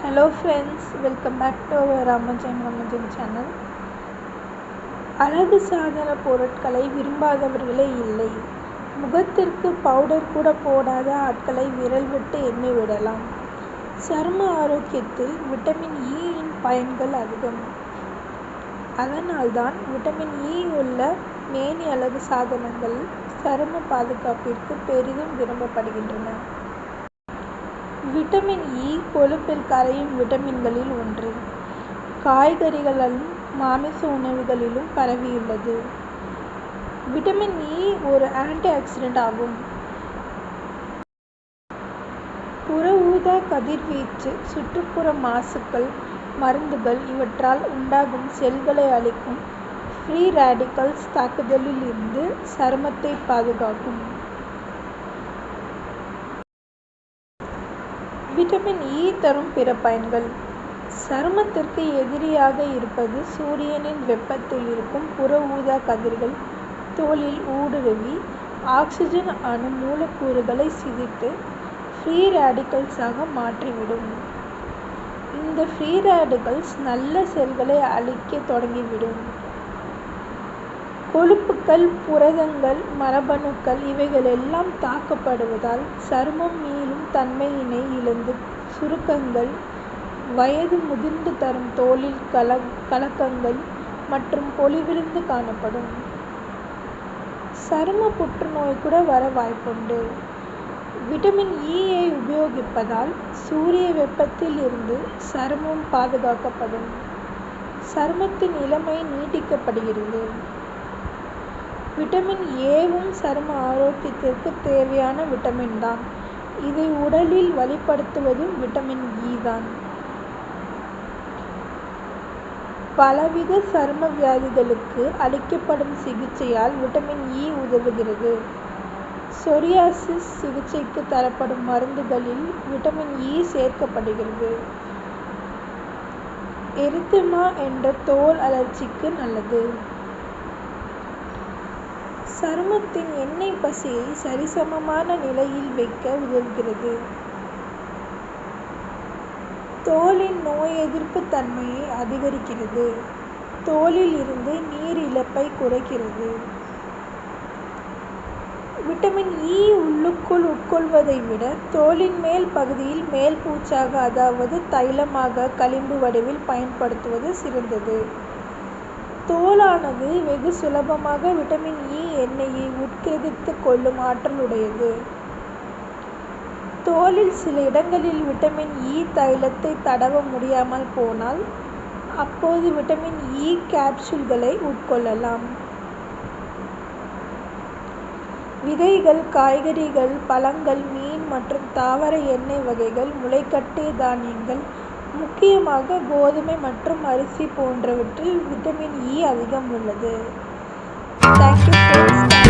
Hello friends, welcome back to our Ramajan channel. அழகு சாதன பொருட்களை விரும்பாதவர்களே இல்லை. முகத்திற்கு பவுடர் கூட போடாத ஆட்களை விரல் விட்டு எண்ணி விடலாம். சரும ஆரோக்கியத்தில் விட்டமின் இன் பயன்கள் அதிகம். அதனால்தான் விட்டமின் இ உள்ள மேனி அழகு சாதனங்கள் சரும பாதுகாப்பிற்கு பெரிதும் விரும்பப்படுகின்றன. விட்டமின் இ கொழுப்பில் கரையும் விட்டமின்களில் ஒன்று. காய்கறிகளிலும் மாமிச உணவுகளிலும் பரவியுள்ளது. விட்டமின் இ ஒரு ஆன்டி ஆக்சிடென்ட் ஆகும். புற ஊதா கதிர்வீச்சு, சுற்றுப்புற மாசுக்கள், மருந்துகள் இவற்றால் உண்டாகும் செல்களை அழிக்கும் ஃப்ரீ ரேடிக்கல்ஸ் தாக்குதலில் இருந்து சருமத்தை பாதுகாக்கும். விட்டமின் இ தரும் பிற பயன்கள். சருமத்திற்கு எதிரியாக இருப்பது சூரியனின் வெப்பத்தில் இருக்கும் புற ஊதா கதிர்கள் தோலில் ஊடுருவி ஆக்சிஜன் அணு மூலக்கூறுகளை சிதைத்து ஃப்ரீ ரேடிக்கல்ஸாக மாற்றிவிடும். இந்த ஃப்ரீ ரேடிக்கல்ஸ் நல்ல செல்களை அழிக்க தொடங்கிவிடும். கொழுப்புக்கள், புரதங்கள், மரபணுக்கள் இவைகளெல்லாம் தாக்கப்படுவதால் சருமம் மீளும் தன்மையினை இழந்து சுருக்கங்கள், வயது முதிர்ந்து தரும் தோலில் கலக்கங்கள் மற்றும் பொலிவிழந்து காணப்படும். சரும புற்றுநோய் கூட வர வாய்ப்புண்டு. விட்டமின் இயை உபயோகிப்பதால் சூரிய வெப்பத்தில் இருந்து சருமம் பாதுகாக்கப்படும். சருமத்தின் இளமை நீட்டிக்கப்படுகிறது. விட்டமின் ஏவும் சரும ஆரோக்கியத்திற்கு தேவையான விட்டமின் தான். இதை உடலில் வழிப்படுத்துவதும் விட்டமின் இ தான். பலவித சரும வியாதிகளுக்கு அளிக்கப்படும் சிகிச்சையால் விட்டமின் இ உதவுகிறது. சொரியாசிஸ் சிகிச்சைக்கு தரப்படும் மருந்துகளில் விட்டமின் இ சேர்க்கப்படுகிறது. எரித்தெமா என்ற தோல் அழற்சிக்கு நல்லது. சருமத்தின் எண்ணெய் பசையை சரிசமமான நிலையில் வைக்க உதவுகிறது. தோலின் நோய் எதிர்ப்பு தன்மையை அதிகரிக்கிறது. தோலில் இருந்து நீர் இழப்பை குறைக்கிறது. விட்டமின் இ உள்ளுக்குள் உட்கொள்வதை விட தோலின் மேல் பகுதியில் மேல் பூச்சாக, அதாவது தைலமாக களிம்பு வடிவில் பயன்படுத்துவது சிறந்தது. தோலானது வெகு சுலபமாக விட்டமின் இ எண்ணெயை உட்கிரகித்து கொள்ளும் ஆற்றல் உடையது. தோலில் சில இடங்களில் விட்டமின் இ தைலத்தை தடவ முடியாமல் போனால் அப்போது விட்டமின் இ கேப்சூல்களை உட்கொள்ளலாம். விதைகள், காய்கறிகள், பழங்கள், மீன் மற்றும் தாவர எண்ணெய் வகைகள், முளைக்கட்டிய தானியங்கள், முக்கியமாக கோதுமை மற்றும் அரிசி போன்றவற்றில் விட்டமின் இ அதிகம் உள்ளது. Thank you friends.